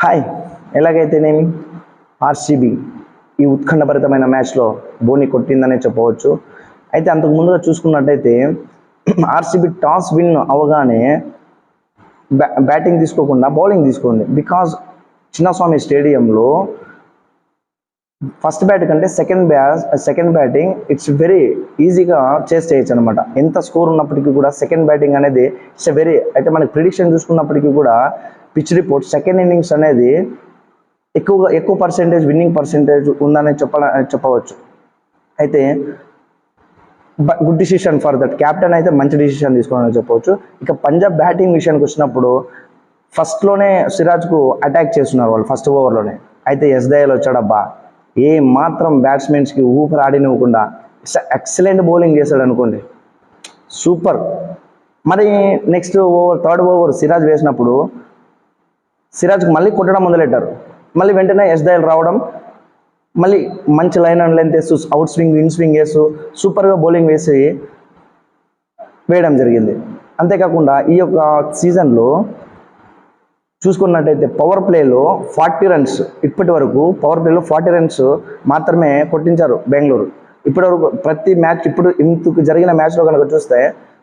Hi, ఎలాగైతేనేమి RCB ఈ ఉత్కంఠభరితమైన మ్యాచ్లో బోని కొట్టిందనే చెప్పవచ్చు. అయితే అంతకు ముందుగా చూసుకున్నట్టయితే ఆర్సీబీ టాస్ విన్ అవగానే బ్యాటింగ్ తీసుకోకుండా బౌలింగ్ తీసుకుంది. బికాజ్ చిన్నస్వామి స్టేడియంలో ఫస్ట్ బ్యాట్ కంటే సెకండ్ బ్యాటింగ్ ఇట్స్ వెరీ ఈజీగా చేయొచ్చు అనమాట. ఎంత స్కోర్ ఉన్నప్పటికీ కూడా సెకండ్ బ్యాటింగ్ అనేది ఇట్స్ వెరీ, అయితే మనకి ప్రిడిక్షన్ చూసుకున్నప్పటికీ కూడా పిచ్ రిపోర్ట్ సెకండ్ ఇన్నింగ్స్ అనేది ఎక్కువ పర్సెంటేజ్ విన్నింగ్ పర్సెంటేజ్ ఉందని చెప్పవచ్చు. అయితే good decision for that captain అయితే మంచి డిసిషన్ తీసుకోవాలని చెప్పవచ్చు. ఇక పంజాబ్ బ్యాటింగ్ విషయానికి వచ్చినప్పుడు ఫస్ట్లోనే సిరాజ్కు అటాక్ చేస్తున్నారు వాళ్ళు ఫస్ట్ ఓవర్లోనే. అయితే దయాల్ వచ్చాడబ్బా, ఏ మాత్రం బ్యాట్స్మెన్స్కి ఊపిరి ఆడినివ్వకుండా ఎక్సలెంట్ బౌలింగ్ చేశాడు అనుకోండి, సూపర్. మరి next over third over Siraj వేసినప్పుడు సిరాజ్కి మళ్ళీ కొట్టడం మొదలెట్టారు. మళ్ళీ వెంటనే దయాల్ రావడం, మళ్ళీ మంచి లైన్ అండ్ లెంత్ వేస్తూ అవుట్ స్వింగ్ ఇన్ స్వింగ్ వేస్తూ సూపర్గా బౌలింగ్ వేయడం జరిగింది. అంతేకాకుండా ఈ యొక్క సీజన్లో చూసుకున్నట్టయితే పవర్ ప్లేలో 40 రన్స్ ఇప్పటి వరకు పవర్ ప్లేలో 40 రన్స్ మాత్రమే కొట్టించారు బెంగళూరు ఇప్పటివరకు. ప్రతి మ్యాచ్ ఇంతకు జరిగిన మ్యాచ్లో కనుక చూస్తే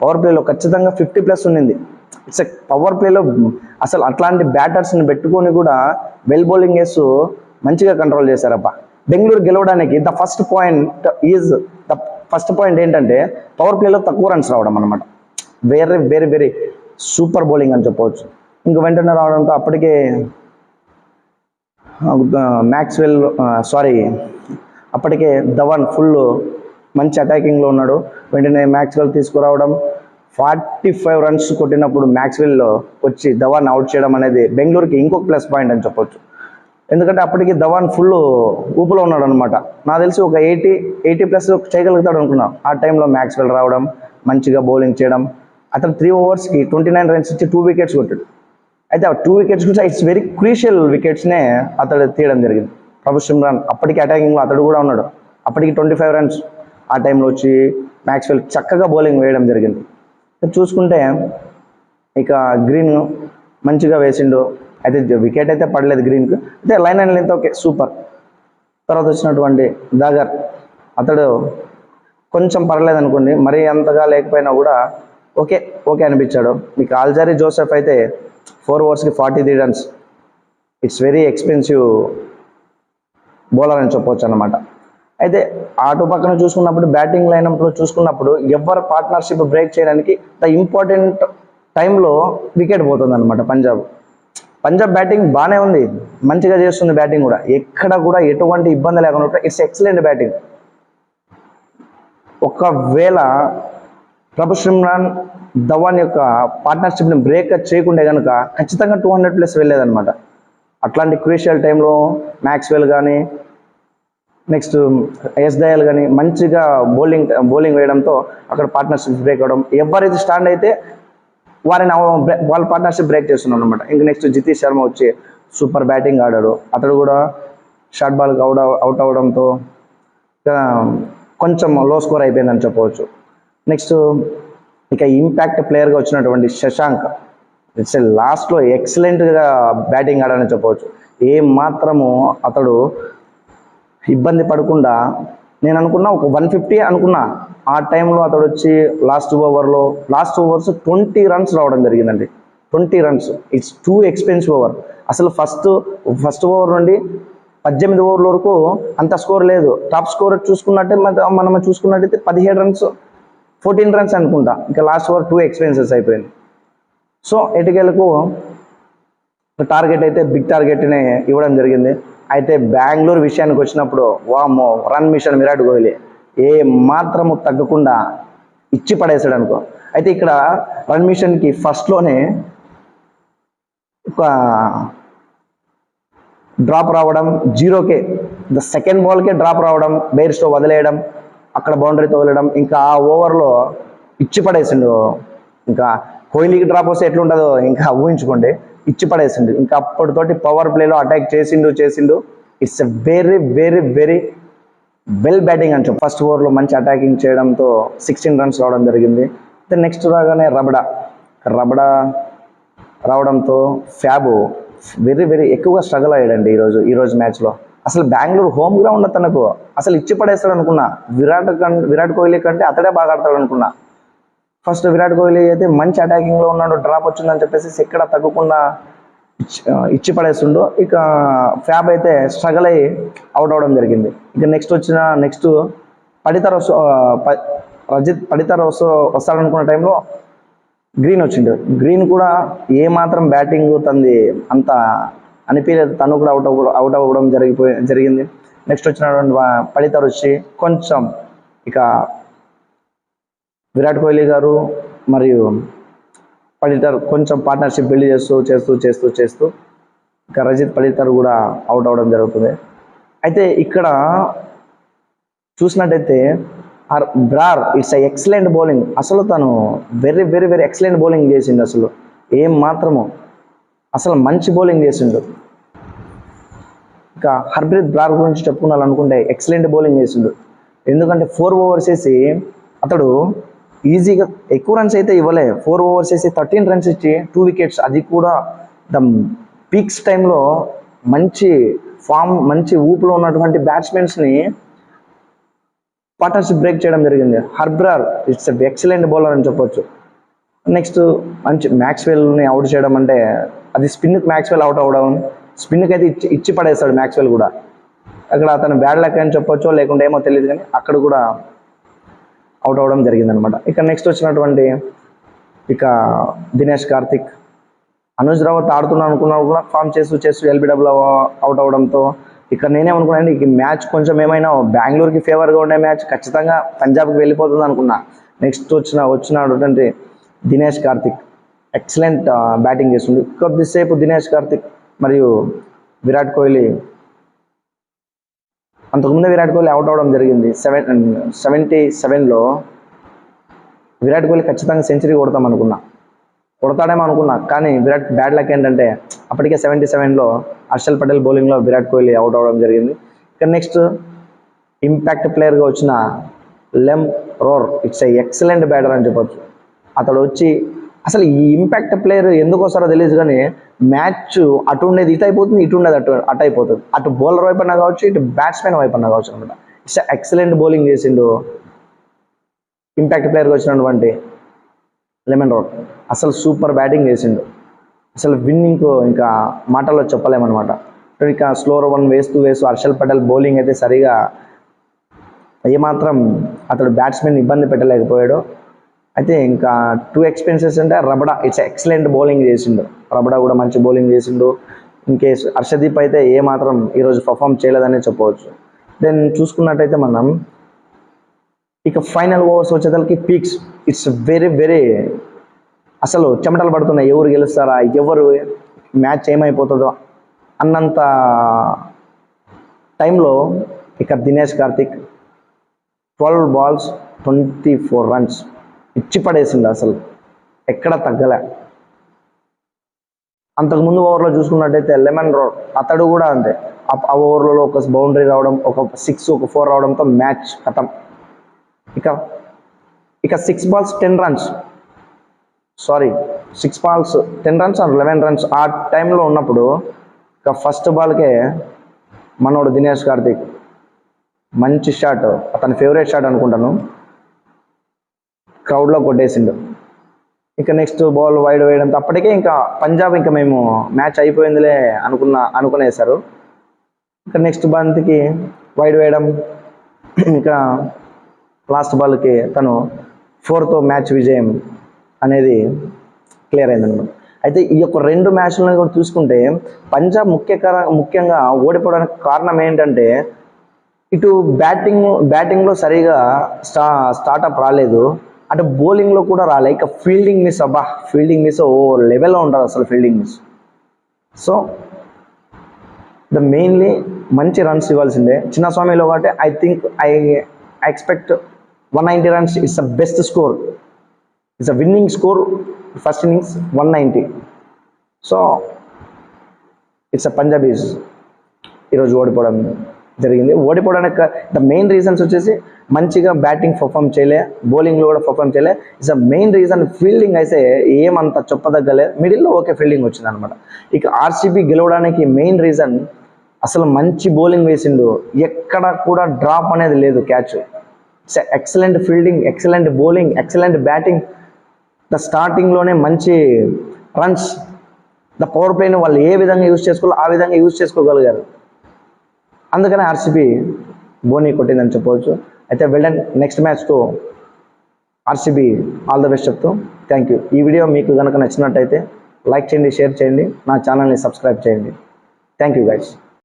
పవర్ ప్లేలో ఖచ్చితంగా 50+ ఉండింది. ఇట్స్ పవర్ ప్లేలో అసలు అట్లాంటి బ్యాటర్స్ని పెట్టుకొని కూడా వెల్ బౌలింగ్ వేస్తూ మంచిగా కంట్రోల్ చేశారబ్బా. బెంగళూరు గెలవడానికి ద ఫస్ట్ పాయింట్ ఏంటంటే పవర్ ప్లేలో తక్కువ రన్స్ రావడం అనమాట. Very very very super bowling అని చెప్పవచ్చు. ఇంక వెంటనే రావడంతో అప్పటికే అప్పటికే ధవన్ ఫుల్ మంచి అటాకింగ్లో ఉన్నాడు. వెంటనే మ్యాక్స్వెల్ తీసుకురావడం, 45 రన్స్ కొట్టినప్పుడు మ్యాక్స్వెల్లో వచ్చి ధవన్ అవుట్ చేయడం అనేది బెంగళూరుకి ఇంకొక ప్లస్ పాయింట్ అని చెప్పొచ్చు. ఎందుకంటే అప్పటికి ధవన్ ఫుల్ ఊపులో ఉన్నాడు అనమాట. నాకు తెలిసి ఒక 80+ చేయగలుగుతాడు అనుకున్నాం. ఆ టైంలో మ్యాక్స్వెల్ రావడం, మంచిగా బౌలింగ్ చేయడం, అతను 3 ఓవర్స్కి 29 రన్స్ ఇచ్చి 2 వికెట్స్ కొట్టాడు. అయితే ఆ 2 వికెట్స్ కూడా ఇట్స్ వెరీ క్రూషియల్ వికెట్స్నే అతడు తీయడం జరిగింది. ప్రభు సిమ్రాన్ అప్పటికి అటాకింగ్లో అతడు కూడా ఉన్నాడు. అప్పటికి 25 రన్స్ ఆ టైంలో వచ్చి మ్యాక్స్వెల్ చక్కగా బౌలింగ్ వేయడం జరిగింది. చూసుకుంటే ఇక గ్రీన్ మంచిగా వేసిండు. అయితే వికెట్ అయితే పడలేదు గ్రీన్కి, అయితే line and length okay super. తర్వాత వచ్చినటువంటి దాగర్ అతడు కొంచెం పర్లేదు అనుకోండి, మరీ అంతగా లేకపోయినా కూడా ఓకే అనిపించాడు. మీకు ఆల్జారీ జోసెఫ్ అయితే 4 ఓవర్స్కి 43 runs. It's very expensive bowler అని చెప్పవచ్చు అనమాట. అయితే అటు పక్కన చూసుకున్నప్పుడు బ్యాటింగ్ లైనప్లో చూసుకున్నప్పుడు ఎవరు పార్ట్నర్షిప్ బ్రేక్ చేయడానికి ద ఇంపార్టెంట్ టైంలో వికెట్ పోతుంది అనమాట. పంజాబ్ బ్యాటింగ్ బాగానే ఉంది, మంచిగా చేస్తుంది బ్యాటింగ్ కూడా, ఎక్కడ కూడా ఎటువంటి ఇబ్బంది లేకుండా ఇట్స్ ఎక్సలెంట్ బ్యాటింగ్. ఒకవేళ ప్రభు సిమ్రాన్ ధవన్ యొక్క పార్ట్నర్షిప్ని బ్రేక్ చేయకుండా కనుక ఖచ్చితంగా 200+ వెళ్ళేదన్నమాట. అట్లాంటి క్రూషియల్ టైంలో మ్యాక్స్వెల్ కానీ నెక్స్ట్ దయాల్ కానీ మంచిగా బౌలింగ్ వేయడంతో అక్కడ పార్ట్నర్షిప్ బ్రేక్ అవ్వడం, ఎవరైతే స్టాండ్ అయితే వాళ్ళ పార్ట్నర్షిప్ బ్రేక్ చేస్తున్నాడు అనమాట. ఇంక నెక్స్ట్ జితేష్ శర్మ వచ్చి సూపర్ బ్యాటింగ్ ఆడాడు. అతడు కూడా షార్ట్ బాల్కి అవుట్ అవడంతో కొంచెం లో స్కోర్ అయిపోయిందని చెప్పవచ్చు. నెక్స్ట్ ఇక ఇంపాక్ట్ ప్లేయర్గా వచ్చినటువంటి శశాంక్ ఇట్స్ లాస్ట్లో ఎక్సలెంట్గా బ్యాటింగ్ ఆడాలని చెప్పవచ్చు. ఏ మాత్రము అతడు ఇబ్బంది పడకుండా, నేను అనుకున్నా ఒక 150 అనుకున్నా, ఆ టైంలో అతడు వచ్చి లాస్ట్ ఓవర్స్ 20 రన్స్ రావడం జరిగిందండి. 20 runs it's too expensive over. అసలు ఫస్ట్ ఓవర్ నుండి 18 ఓవర్ల వరకు అంత స్కోర్ లేదు. టాప్ స్కోర్ మనం చూసుకున్నట్టయితే 17 రన్స్ 14 రన్స్ అనుకుంటా. ఇంకా లాస్ట్ ఓవర్ 2 ఎక్స్పెన్సెస్ అయిపోయింది. సో ఎటుకెళ్ళకు టార్గెట్ అయితే బిగ్ టార్గెట్నే ఇవ్వడం జరిగింది. అయితే బెంగళూరు విషయానికి వచ్చినప్పుడు వామ్మో, రన్ మిషన్ విరాట్ కోహ్లీ ఏ మాత్రము తగ్గకుండా ఇచ్చి పడేసాడు అనుకో. అయితే ఇక్కడ రన్ మిషన్కి ఫస్ట్లోనే ఒక డ్రాప్ రావడం, 0కే ద సెకండ్ బాల్కే డ్రాప్ రావడం, బెయిర్స్తో వదిలేయడం, అక్కడ బౌండరీతో వదిలేయడం, ఇంకా ఆ ఓవర్లో ఇచ్చి పడేసిండు. ఇంకా కోహ్లీకి డ్రాప్ వస్తే ఎట్లుంటుందో ఇంకా ఊహించుకోండి, ఇచ్చి పడేసిండు. ఇంకా అప్పటితోటి పవర్ ప్లేలో అటాక్ చేసిండు. It's a very very very well batting అని చెప్పి ఫస్ట్ ఓవర్లో మంచి అటాకింగ్ చేయడంతో 16 రన్స్ రావడం జరిగింది. నెక్స్ట్ రాగానే రబడా రావడంతో వెరీ వెరీ ఎక్కువగా స్ట్రగుల్ అయ్యాడండి ఈరోజు మ్యాచ్లో. అసలు బెంగళూరు హోమ్ గ్రౌండ్ తనకు అసలు ఇచ్చి పడేస్తాడు అనుకున్నా. విరాట్ కోహ్లీ కంటే అతడే బాగా ఆడతాడు అనుకున్నా. ఫస్ట్ విరాట్ కోహ్లీ అయితే మంచి అటాకింగ్లో ఉన్నాడు, డ్రాప్ వచ్చిందని చెప్పేసి ఎక్కడ తగ్గకుండా ఇచ్చి పడేస్తుండో. ఇక ఫ్యాబ్ అయితే స్ట్రగుల్ అయ్యి అవుట్ అవ్వడం జరిగింది. ఇక నెక్స్ట్ రజిత్ పడితర్ వస్తాడనుకున్న టైంలో గ్రీన్ వచ్చిండు. గ్రీన్ కూడా ఏమాత్రం బ్యాటింగ్ తంది అంత అనిపించలేదు, తను కూడా అవుట్ అవ్వడం జరిగింది. నెక్స్ట్ వచ్చినటువంటి పడితర్ వచ్చి కొంచెం ఇక విరాట్ కోహ్లీ గారు మరియు పడితర్ కొంచెం పార్ట్నర్షిప్ బిల్డ్ చేస్తూ ఇక రజిత్ పడితర్ కూడా అవుట్ అవ్వడం జరుగుతుంది. అయితే ఇక్కడ చూసినట్టయితే బ్రార్ ఇట్స్ ఎక్సలెంట్ బౌలింగ్. అసలు తను very very very excellent bowling చేసిండు. అసలు ఏం మాత్రము అసలు మంచి బౌలింగ్ చేసిండు. ఇక హర్ప్రీత్ బ్రార్ గురించి చెప్పుకోవాలనుకుంటే ఎక్సలెంట్ బౌలింగ్ చేసిండు. ఎందుకంటే 4 overs వేసి అతడు ఈజీగా ఎక్కువ రన్స్ అయితే ఇవ్వలే. 4 overs వేసి 13 runs ఇచ్చి 2 wickets, అది కూడా ద పీక్స్ టైంలో మంచి ఊపులో ఉన్నటువంటి బ్యాట్స్మెన్స్ని పార్ట్నర్షిప్ బ్రేక్ చేయడం జరిగింది. హర్బ్రార్ ఇట్స్ ఎక్సలెంట్ బౌలర్ అని చెప్పొచ్చు. నెక్స్ట్ మంచి మ్యాక్స్వెల్ని అవుట్ చేయడం అంటే అది స్పిన్కి మ్యాక్స్వెల్ అవుట్ అవ్వడం, స్పిన్కి అయితే ఇచ్చి పడేస్తాడు మ్యాక్స్వెల్ కూడా. అక్కడ అతను బ్యాడ్ లక్ అని చెప్పొచ్చో లేకుంటే ఏమో తెలియదు, కానీ అక్కడ కూడా అవుట్ అవ్వడం జరిగిందనమాట. ఇక నెక్స్ట్ వచ్చినటువంటి ఇక దినేష్ కార్తిక్, అనుజ్ రావత్ ఆడుతున్నాను అనుకున్నా కూడా ఫామ్ చేస్తూ ఎల్బిడబ్ల్యూ అవుట్ అవ్వడంతో ఇక్కడ నేనేమనుకున్నాను, ఈ మ్యాచ్ కొంచెం ఏమైనా బెంగళూరుకి ఫేవర్గా ఉండే మ్యాచ్ ఖచ్చితంగా పంజాబ్కి వెళ్ళిపోతుంది అనుకున్నా. నెక్స్ట్ వచ్చినటువంటి దినేష్ కార్తిక్ ఎక్సలెంట్ బ్యాటింగ్ చేస్తుంది. కొద్దిసేపు దినేష్ కార్తిక్ మరియు విరాట్ కోహ్లీ, అంతకుముందే విరాట్ కోహ్లీ అవుట్ అవ్వడం జరిగింది. 77లో విరాట్ కోహ్లీ ఖచ్చితంగా సెంచరీ కొడతాడేమో అనుకున్నా, కానీ విరాట్ బ్యాడ్ లక్ ఏంటంటే అప్పటికే 77లో హర్షల్ పటేల్ బౌలింగ్లో విరాట్ కోహ్లీ అవుట్ అవ్వడం జరిగింది. ఇక నెక్స్ట్ ఇంపాక్ట్ ప్లేయర్గా వచ్చిన లెమ్ రోర్ ఇట్స్ ఎక్సలెంట్ బ్యాటర్ అని చెప్పొచ్చు. అతడు వచ్చి అసలు ఈ ఇంపాక్ట్ ప్లేయర్ ఎందుకు వస్తారో తెలియదు, కానీ మ్యాచ్ అటు ఉండేది ఇటు అయిపోతుంది, ఇటు ఉండేది అటు అయిపోతుంది. అటు బౌలర్ వైపు అన్నా కావచ్చు, ఇటు బ్యాట్స్మెన్ వైపు అన్నా కావచ్చు అనమాట. ఇట్స్ ఎక్సలెంట్ బౌలింగ్ చేసిండు ఇంపాక్ట్ ప్లేయర్గా వచ్చినటువంటి లెమన్ రోడ్. అసలు సూపర్ బ్యాటింగ్ చేసిండు. అసలు విన్నింగ్ ఇంకా మాటల్లో చెప్పలేమన్నమాట. ఇక స్లోర్ 1 వేస్తూ హర్షల్ పటేల్ బౌలింగ్ అయితే సరిగా ఏమాత్రం అతడు బ్యాట్స్మెన్ ఇబ్బంది పెట్టలేకపోయాడు. అయితే ఇంకా 2 expenses అంటే రబడా ఇట్స్ ఎక్సలెంట్ బౌలింగ్ చేసిండు. రబడా కూడా మంచి బౌలింగ్ చేసిండు. ఇన్కేస్ హర్షదీప్ అయితే ఏమాత్రం ఈరోజు పర్ఫామ్ చేయలేదనే చెప్పవచ్చు. దెన్ చూసుకున్నట్టయితే మనం ఇక ఫైనల్ ఓవర్స్ వచ్చేసరికి పీక్స్ ఇట్స్ వెరీ వెరీ అసలు చెమటలు పడుతున్నాయి. ఎవరు గెలుస్తారా, ఎవరు మ్యాచ్ ఏమైపోతుందో అన్నంత టైంలో ఇక దినేష్ కార్తిక్ 12 balls 24 runs ఇచ్చి పడేసిండు. అసలు ఎక్కడ తగ్గలే. అంతకుముందు ఓవర్లో చూసుకున్నట్టయితే లెమన్ రోడ్ అతడు కూడా అంతే. ఆ ఓవర్లలో ఒక బౌండరీ రావడం, ఒక 6 ఒక 4 రావడంతో మ్యాచ్ ఖతం. ఇక 6 balls 10 runs, sorry 6 balls 10 runs or 11 runs ఆ టైంలో ఉన్నప్పుడు ఇక ఫస్ట్ బాల్కే మనోడు దినేష్ కార్తిక్ మంచి షాట్, అతని ఫేవరెట్ షాట్ అనుకుంటాను, క్రౌడ్లో కొట్టేసిండు. ఇక నెక్స్ట్ బాల్ వైడ్ వేయడంతో అప్పటికే ఇంకా పంజాబ్ ఇంకా మేము మ్యాచ్ అయిపోయిందిలే అనుకునేసారు. ఇక నెక్స్ట్ బంతికి వైడ్ వేయడం, ఇంకా లాస్ట్ బాల్కి తను 4th మ్యాచ్ విజయం అనేది క్లియర్ అయిందన్నమాట. అయితే ఈ యొక్క 2 మ్యాచ్లను కూడా చూసుకుంటే పంజాబ్ ముఖ్యంగా ఓడిపోవడానికి కారణం ఏంటంటే ఇటు బ్యాటింగ్లో సరిగా స్టార్ట్అప్ రాలేదు, అటు బౌలింగ్లో కూడా రాలే. ఇక ఫీల్డింగ్ మిస్ ఓ లెవెల్లో ఉంటుంది అసలు ఫీల్డింగ్ మిస్. సో మెయిన్లీ మంచి రన్స్ ఇవ్వాల్సిందే చిన్నస్వామిలో కాబట్టి I expect 190 runs it's the best score, it's a winnowing score. First innings 190. So it's a Punjabis ఈరోజు ఓడిపోవడం జరిగింది. ఓడిపోవడానికి ద మెయిన్ రీజన్స్ వచ్చేసి మంచిగా బ్యాటింగ్ పర్ఫామ్ చేయలే, బౌలింగ్లో కూడా పర్ఫామ్ చేయలే. It's a main reason. Fielding అయితే ఏమంత చెప్పదగ్గలే, మిడిల్లో ఓకే ఫీల్డింగ్ వచ్చింది అనమాట. ఇక ఆర్సీబీ గెలవడానికి మెయిన్ రీజన్ అసలు మంచి బౌలింగ్ వేసిండు, ఎక్కడ కూడా డ్రాప్ అనేది లేదు catch. Excellent fielding, excellent bowling, excellent batting. The స్టార్టింగ్లోనే మంచి రన్స్, ద పవర్ ప్లేని వాళ్ళు ఏ విధంగా యూజ్ చేసుకోవాలో ఆ విధంగా యూజ్ చేసుకోగలిగారు. అందుకనే ఆర్సీబీ బోనీ కొట్టిందని చెప్పవచ్చు. అయితే వెల్ నెక్స్ట్ మ్యాచ్తో ఆర్సీబీ ఆల్ ద బెస్ట్ చెప్తూ థ్యాంక్ యూ. ఈ వీడియో మీకు కనుక నచ్చినట్టయితే లైక్ చేయండి, షేర్ చేయండి, నా ఛానల్ని సబ్స్క్రైబ్ చేయండి. Thank you guys.